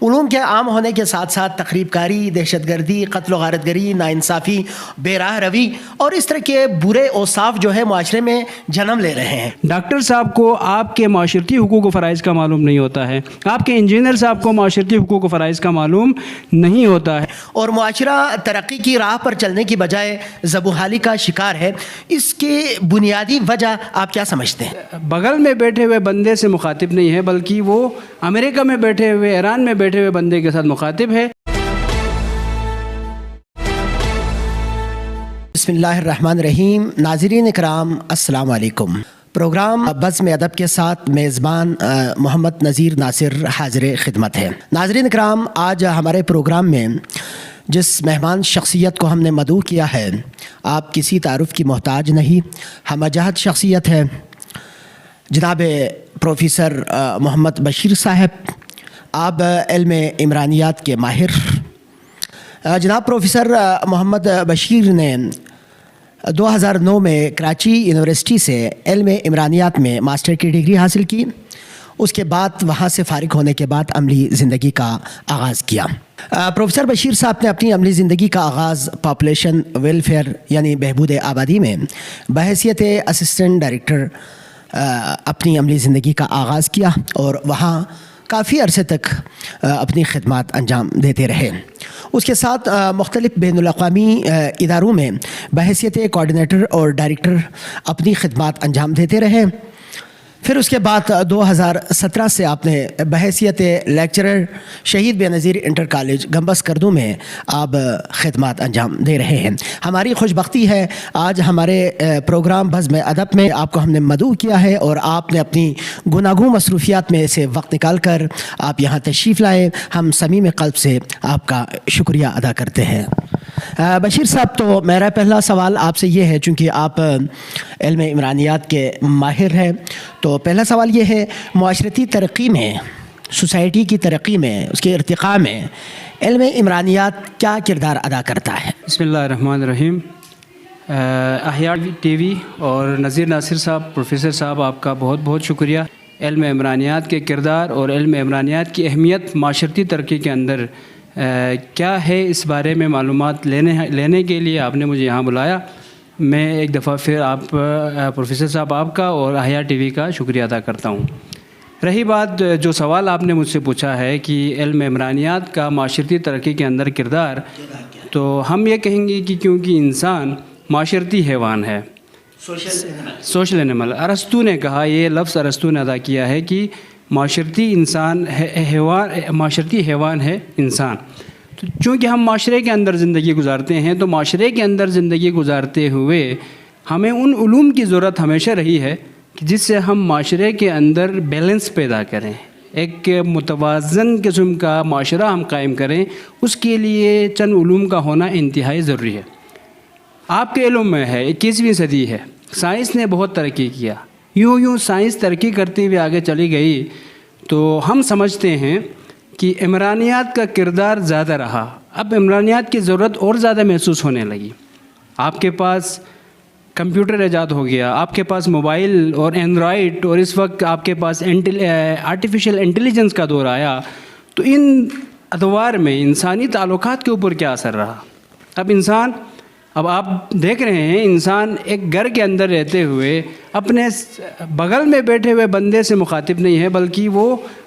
علوم کے عام ہونے کے ساتھ ساتھ تخریب کاری، دہشت گردی، قتل و غارت گری، ناانصافی، بے راہ روی اور اس طرح کے برے اوصاف جو ہے معاشرے میں جنم لے رہے ہیں۔ ڈاکٹر صاحب کو آپ کے معاشرتی حقوق و فرائض کا معلوم نہیں ہوتا ہے، آپ کے انجینئر صاحب کو معاشرتی حقوق و فرائض کا معلوم نہیں ہوتا ہے، اور معاشرہ ترقی کی راہ پر چلنے کی بجائے زبوحالی کا شکار ہے۔ اس کی بنیادی وجہ آپ کیا سمجھتے ہیں؟ بغل میں بیٹھے ہوئے بندے سے مخاطب نہیں ہے، بلکہ وہ امریکہ میں بیٹھے ہوئے، ایران میں بیٹھے ہوئے بندے کے ساتھ مخاطب ہے۔ بسم اللہ الرحمن الرحیم۔ ناظرین اکرام السلام علیکم۔ پروگرام بزم ادب کے ساتھ میزبان محمد نذیر ناصر حاضر خدمت ہے۔ ناظرین اکرام، آج ہمارے پروگرام میں جس مہمان شخصیت کو ہم نے مدعو کیا ہے، آپ کسی تعارف کی محتاج نہیں، ہم جہد شخصیت ہے، جناب پروفیسر محمد بشیر صاحب۔ آپ علم عمرانیات کے ماہر۔ جناب پروفیسر محمد بشیر نے 2009 میں کراچی یونیورسٹی سے علم عمرانیات میں ماسٹر کی ڈگری حاصل کی۔ اس کے بعد وہاں سے فارغ ہونے کے بعد عملی زندگی کا آغاز کیا۔ پروفیسر بشیر صاحب نے اپنی عملی زندگی کا آغاز پاپولیشن ویلفیئر یعنی بہبود آبادی میں بحیثیت اسسٹنٹ ڈائریکٹر اپنی عملی زندگی کا آغاز کیا اور وہاں کافی عرصے تک اپنی خدمات انجام دیتے رہے۔ اس کے ساتھ مختلف بین الاقوامی اداروں میں بحیثیت کوآرڈینیٹر اور ڈائریکٹر اپنی خدمات انجام دیتے رہے۔ پھر اس کے بعد 2017 سے آپ نے بحیثیت لیکچرر شہید بینظیر انٹر کالج گمبز کردو میں آپ خدمات انجام دے رہے ہیں۔ ہماری خوش بختی ہے آج ہمارے پروگرام بزم ادب میں آپ کو ہم نے مدعو کیا ہے اور آپ نے اپنی گوناگوں مصروفیات میں سے وقت نکال کر آپ یہاں تشریف لائے۔ ہم صمیم قلب سے آپ کا شکریہ ادا کرتے ہیں۔ بشیر صاحب، تو میرا پہلا سوال آپ سے یہ ہے، چونکہ آپ علم عمرانیات کے ماہر ہیں، تو پہلا سوال یہ ہے، معاشرتی ترقی میں، سوسائٹی کی ترقی میں، اس کے ارتقاء میں علم عمرانیات کیا کردار ادا کرتا ہے؟ بسم اللہ الرحمن الرحیم۔ احیاء ٹی وی اور نذیر ناصر صاحب، پروفیسر صاحب، آپ کا بہت بہت شکریہ۔ علم عمرانیات کے کردار اور علم عمرانیات کی اہمیت معاشرتی ترقی کے اندر کیا ہے، اس بارے میں معلومات لینے کے لیے آپ نے مجھے یہاں بلایا۔ میں ایک دفعہ پھر آپ پروفیسر صاحب آپ کا اور احیاء ٹی وی کا شکریہ ادا کرتا ہوں۔ رہی بات جو سوال آپ نے مجھ سے پوچھا ہے کہ علم عمرانیات کا معاشرتی ترقی کے اندر کردار، تو ہم یہ کہیں گے کہ کیونکہ انسان معاشرتی حیوان ہے، سوشل اینیمل۔ ارسطو نے کہا، یہ لفظ ارسطو نے ادا کیا ہے کہ معاشرتی حیوان ہے انسان۔ تو چونکہ ہم معاشرے کے اندر زندگی گزارتے ہیں، تو معاشرے کے اندر زندگی گزارتے ہوئے ہمیں ان علوم کی ضرورت ہمیشہ رہی ہے کہ جس سے ہم معاشرے کے اندر بیلنس پیدا کریں، ایک متوازن قسم کا معاشرہ ہم قائم کریں۔ اس کے لیے چند علوم کا ہونا انتہائی ضروری ہے۔ آپ کے علم میں ہے، 21ویں صدی ہے، سائنس نے بہت ترقی کیا، یوں سائنس ترقی کرتے ہوئے آگے چلی گئی، تو ہم سمجھتے ہیں کہ عمرانیات کا کردار زیادہ رہا۔ اب عمرانیات کی ضرورت اور زیادہ محسوس ہونے لگی۔ آپ کے پاس کمپیوٹر ایجاد ہو گیا، آپ کے پاس موبائل اور اینڈرائڈ، اور اس وقت آپ کے پاس آرٹیفیشل انٹیلیجنس کا دور آیا، تو ان ادوار میں انسانی تعلقات کے اوپر کیا اثر رہا؟ اب آپ دیکھ رہے ہیں، انسان ایک گھر کے اندر رہتے ہوئے اپنے بغل میں بیٹھے ہوئے بندے سے مخاطب نہیں ہے، بلکہ وہ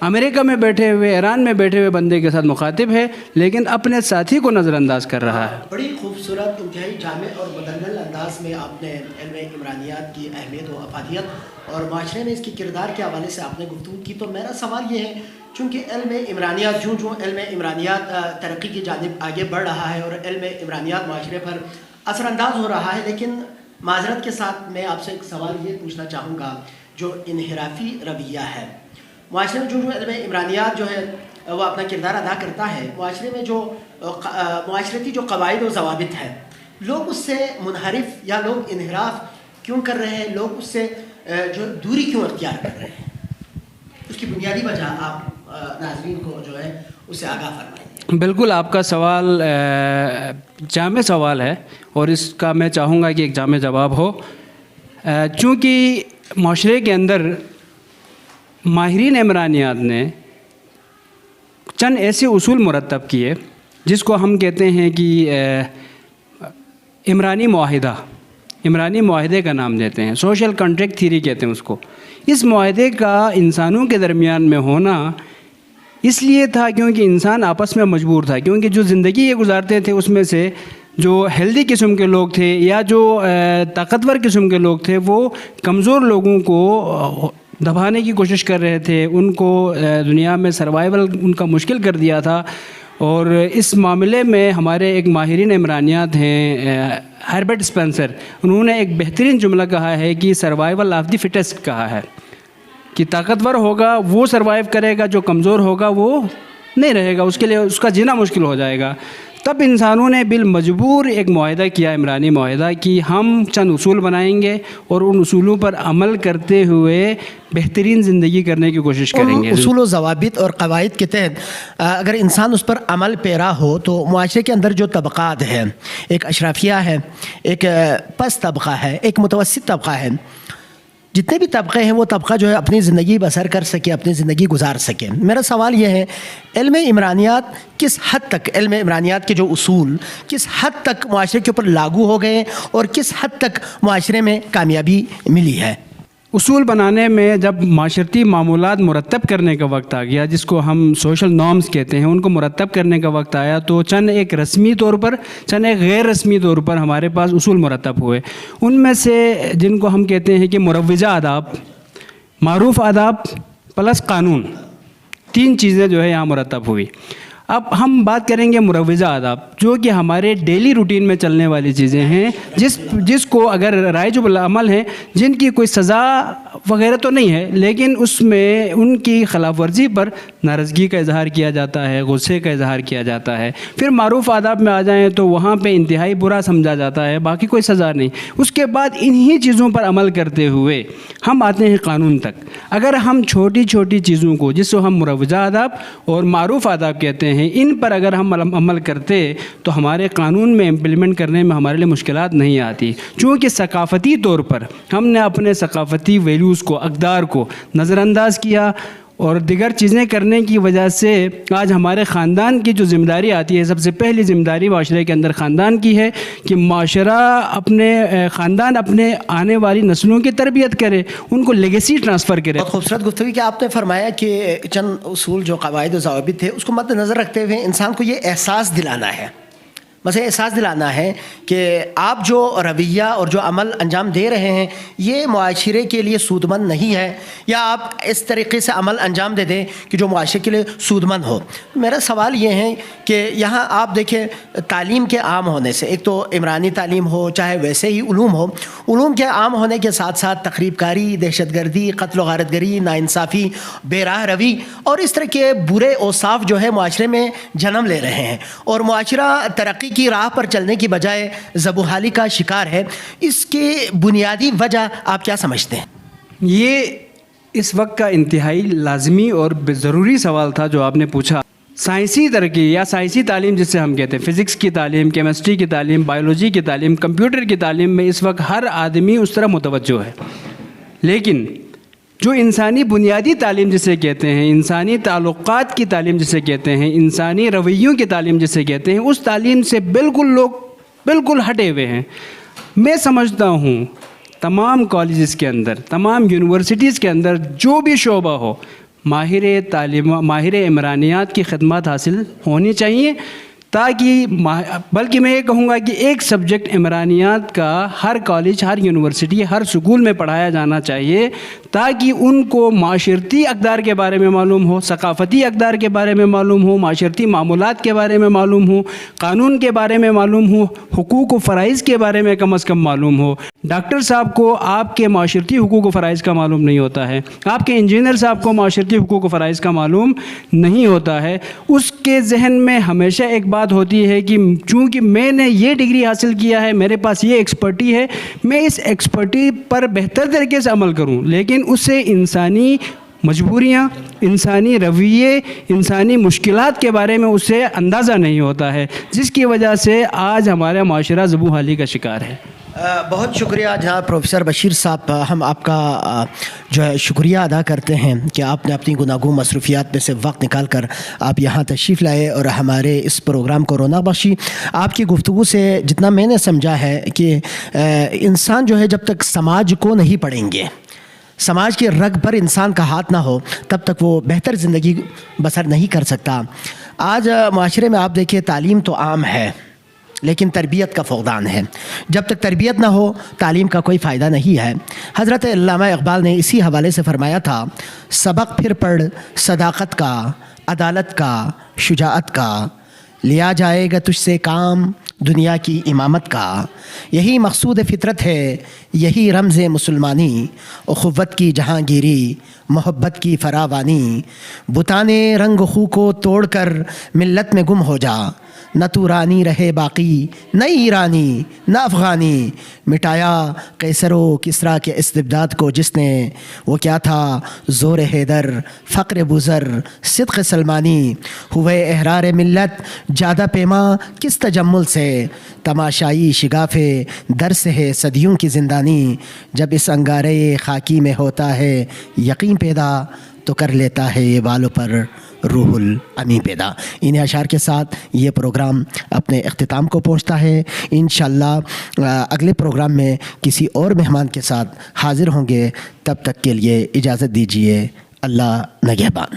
امریکہ میں بیٹھے ہوئے، ایران میں بیٹھے ہوئے بندے کے ساتھ مخاطب ہے، لیکن اپنے ساتھی کو نظر انداز کر رہا ہے۔ بڑی خوبصورت، انتہائی جامع اور مدلل انداز میں آپ نے علم عمرانیات کی اہمیت و افادیت اور معاشرے میں اس کی کردار کے حوالے سے آپ نے گفتگو کی۔ تو میرا سوال یہ ہے، چونکہ علم عمرانیات جو علم عمرانیات ترقی کی جانب آگے بڑھ رہا ہے اور علم عمرانیات معاشرے پر اثر انداز ہو رہا ہے، لیکن معذرت کے ساتھ میں آپ سے ایک سوال یہ پوچھنا چاہوں گا، جو انحرافی رویہ ہے معاشرے میں، جو علم عمرانیات جو ہے وہ اپنا کردار ادا کرتا ہے معاشرے میں، جو معاشرتی جو قواعد و ضوابط ہے، لوگ اس سے منحرف یا لوگ انحراف کیوں کر رہے ہیں، لوگ اس سے جو دوری کیوں اختیار کر رہے ہیں؟ اس کی بنیادی وجہ آپ ناظرین کو جو ہے اس سے آگاہ فرمائیں۔ بالکل، آپ کا سوال جامع سوال ہے اور اس کا میں چاہوں گا کہ ایک جامع جواب ہو۔ چونکہ معاشرے کے اندر ماہرین عمرانیات نے چند ایسے اصول مرتب کیے جس کو ہم کہتے ہیں کہ عمرانی معاہدے کا نام دیتے ہیں، سوشل کانٹریکٹ تھیوری کہتے ہیں اس کو۔ اس معاہدے کا انسانوں کے درمیان میں ہونا اس لیے تھا کیونکہ انسان آپس میں مجبور تھا، کیونکہ جو زندگی یہ گزارتے تھے اس میں سے جو ہیلدی قسم کے لوگ تھے یا جو طاقتور قسم کے لوگ تھے وہ کمزور لوگوں کو دبانے کی کوشش کر رہے تھے، ان کو دنیا میں سروائیول ان کا مشکل کر دیا تھا۔ اور اس معاملے میں ہمارے ایک ماہرین عمرانیات ہیں ہربرٹ اسپینسر، انہوں نے ایک بہترین جملہ کہا ہے کہ سروائیول آف دی فٹسٹ کہا ہے کہ طاقتور ہوگا وہ سروائیو کرے گا، جو کمزور ہوگا وہ نہیں رہے گا، اس کے لیے اس کا جینا مشکل ہو جائے گا۔ تب انسانوں نے بالمجبور ایک معاہدہ کیا، عمرانی معاہدہ، کہ ہم چند اصول بنائیں گے اور ان اصولوں پر عمل کرتے ہوئے بہترین زندگی کرنے کی کوشش کریں گے۔ اصول و ضوابط اور قواعد کے تحت اگر انسان اس پر عمل پیرا ہو تو معاشرے کے اندر جو طبقات ہیں، ایک اشرافیہ ہے، ایک پس طبقہ ہے، ایک متوسط طبقہ ہے، جتنے بھی طبقے ہیں وہ طبقہ جو ہے اپنی زندگی بسر کر سکے، اپنی زندگی گزار سکے۔ میرا سوال یہ ہے، علم عمرانیات کس حد تک، علم عمرانیات کے جو اصول کس حد تک معاشرے کے اوپر لاگو ہو گئے اور کس حد تک معاشرے میں کامیابی ملی ہے؟ اصول بنانے میں جب معاشرتی معمولات مرتب کرنے کا وقت آ گیا، جس کو ہم سوشل نارمز کہتے ہیں، ان کو مرتب کرنے کا وقت آیا تو چند ایک رسمی طور پر، چند ایک غیر رسمی طور پر ہمارے پاس اصول مرتب ہوئے۔ ان میں سے جن کو ہم کہتے ہیں کہ مروجہ آداب، معروف آداب پلس قانون، 3 چیزیں جو ہے یہاں مرتب ہوئی۔ اب ہم بات کریں گے مروجہ آداب، جو کہ ہمارے ڈیلی روٹین میں چلنے والی چیزیں ہیں، جس کو اگر رائج العمل ہیں، جن کی کوئی سزا وغیرہ تو نہیں ہے، لیکن اس میں ان کی خلاف ورزی پر ناراضگی کا اظہار کیا جاتا ہے، غصے کا اظہار کیا جاتا ہے۔ پھر معروف آداب میں آ جائیں تو وہاں پہ انتہائی برا سمجھا جاتا ہے، باقی کوئی سزا نہیں۔ اس کے بعد انہی چیزوں پر عمل کرتے ہوئے ہم آتے ہیں قانون تک۔ اگر ہم چھوٹی چھوٹی چیزوں کو، جس کو ہم مروجہ آداب اور معروف آداب کہتے ہیں، ان پر اگر ہم عمل کرتے تو ہمارے قانون میں امپلیمنٹ کرنے میں ہمارے لیے مشکلات نہیں آتی، چونکہ ثقافتی طور پر ہم نے اپنے ثقافتی ویلیوز کو، اقدار کو نظر انداز کیا، اور دیگر چیزیں کرنے کی وجہ سے آج ہمارے خاندان کی جو ذمہ داری آتی ہے، سب سے پہلی ذمہ داری معاشرے کے اندر خاندان کی ہے کہ معاشرہ خاندان اپنے آنے والی نسلوں کی تربیت کرے، ان کو لیگیسی ٹرانسفر کرے۔ بہت خوبصورت گفتگو کہ آپ نے فرمایا کہ چند اصول جو قواعد و ضوابط تھے اس کو مد نظر رکھتے ہوئے انسان کو یہ احساس دلانا ہے، بس احساس دلانا ہے کہ آپ جو رویہ اور جو عمل انجام دے رہے ہیں یہ معاشرے کے لیے سود مند نہیں ہے، یا آپ اس طریقے سے عمل انجام دے دیں کہ جو معاشرے کے لیے سود مند ہو۔ میرا سوال یہ ہے کہ یہاں آپ دیکھیں تعلیم کے عام ہونے سے، ایک تو عمرانی تعلیم ہو چاہے ویسے ہی علوم ہو، علوم کے عام ہونے کے ساتھ ساتھ تخریب کاری، دہشت گردی، قتل و غارت گری، ناانصافی، بے راہ روی اور اس طرح کے برے اوصاف جو ہے معاشرے میں جنم لے رہے ہیں، اور معاشرہ ترقی کی راہ پر چلنے کی بجائے زبوحالی کا شکار ہے۔ اس کی بنیادی وجہ آپ کیا سمجھتے ہیں؟ یہ اس وقت کا انتہائی لازمی اور ضروری سوال تھا جو آپ نے پوچھا۔ سائنسی ترقی یا سائنسی تعلیم جس سے ہم کہتے ہیں، فزکس کی تعلیم، کیمسٹری کی تعلیم، بایولوجی کی تعلیم، کمپیوٹر کی تعلیم میں اس وقت ہر آدمی اس طرح متوجہ ہے، لیکن جو انسانی بنیادی تعلیم جسے کہتے ہیں، انسانی تعلقات کی تعلیم جسے کہتے ہیں، انسانی رویوں کی تعلیم جسے کہتے ہیں، اس تعلیم سے بالکل ہٹے ہوئے ہیں۔ میں سمجھتا ہوں تمام کالجز کے اندر، تمام یونیورسٹیز کے اندر جو بھی شعبہ ہو، ماہر عمرانیات کی خدمات حاصل ہونی چاہیے، تاکہ بلکہ میں یہ کہوں گا کہ ایک سبجیکٹ عمرانیات کا ہر کالج، ہر یونیورسٹی، ہر سکول میں پڑھایا جانا چاہیے، تاکہ ان کو معاشرتی اقدار کے بارے میں معلوم ہو، ثقافتی اقدار کے بارے میں معلوم ہو، معاشرتی معمولات کے بارے میں معلوم ہو، قانون کے بارے میں معلوم ہو، حقوق و فرائض کے بارے میں کم از کم معلوم ہو۔ ڈاکٹر صاحب کو آپ کے معاشرتی حقوق و فرائض کا معلوم نہیں ہوتا ہے، آپ کے انجینئر صاحب کو معاشرتی حقوق و فرائض کا معلوم نہیں ہوتا ہے، اس کے ذہن میں ہمیشہ ایک بات ہوتی ہے کہ چونکہ میں نے یہ ڈگری حاصل کیا ہے، میرے پاس یہ ایکسپرٹی ہے، میں اس ایکسپرٹی پر بہتر طریقے سے عمل کروں، لیکن اس سے انسانی مجبوریاں، انسانی رویے، انسانی مشکلات کے بارے میں اسے اندازہ نہیں ہوتا ہے، جس کی وجہ سے آج ہمارا معاشرہ زبوں حالی کا شکار ہے۔ بہت شکریہ جناب پروفیسر بشیر صاحب، ہم آپ کا جو ہے شکریہ ادا کرتے ہیں کہ آپ نے اپنی گوناگون مصروفیات میں سے وقت نکال کر آپ یہاں تشریف لائے اور ہمارے اس پروگرام کو رونق بخشی۔ آپ کی گفتگو سے جتنا میں نے سمجھا ہے کہ انسان جو ہے جب تک سماج کو نہیں پڑھیں گے، سماج کے رگ پر انسان کا ہاتھ نہ ہو، تب تک وہ بہتر زندگی بسر نہیں کر سکتا۔ آج معاشرے میں آپ دیکھیے تعلیم تو عام ہے لیکن تربیت کا فقدان ہے۔ جب تک تربیت نہ ہو تعلیم کا کوئی فائدہ نہیں ہے۔ حضرت علامہ اقبال نے اسی حوالے سے فرمایا تھا، سبق پھر پڑھ صداقت کا، عدالت کا، شجاعت کا، لیا جائے گا تجھ سے کام دنیا کی امامت کا۔ یہی مقصود فطرت ہے، یہی رمز مسلمانی، اخوت کی جہانگیری، محبت کی فراوانی۔ بتانے رنگ خو کو توڑ کر ملت میں گم ہو جا، نہ تو رانی رہے باقی، نہ ایرانی نہ افغانی۔ مٹایا قیصر و کسریٰ کے استبداد کو جس نے، وہ کیا تھا زور حیدر، فقر بزر، صدق سلمانی۔ ہوئے احرار ملت جادہ پیما کس تجمل سے، تماشائی شگاف درس ہے صدیوں کی زندانی۔ جب اس انگارے خاکی میں ہوتا ہے یقین پیدا، تو کر لیتا ہے یہ بالوں پر روح الامین پیدا۔ انہیں اشعار کے ساتھ یہ پروگرام اپنے اختتام کو پہنچتا ہے۔ انشاءاللہ اگلے پروگرام میں کسی اور مہمان کے ساتھ حاضر ہوں گے، تب تک کے لیے اجازت دیجیے۔ اللہ نگہبان۔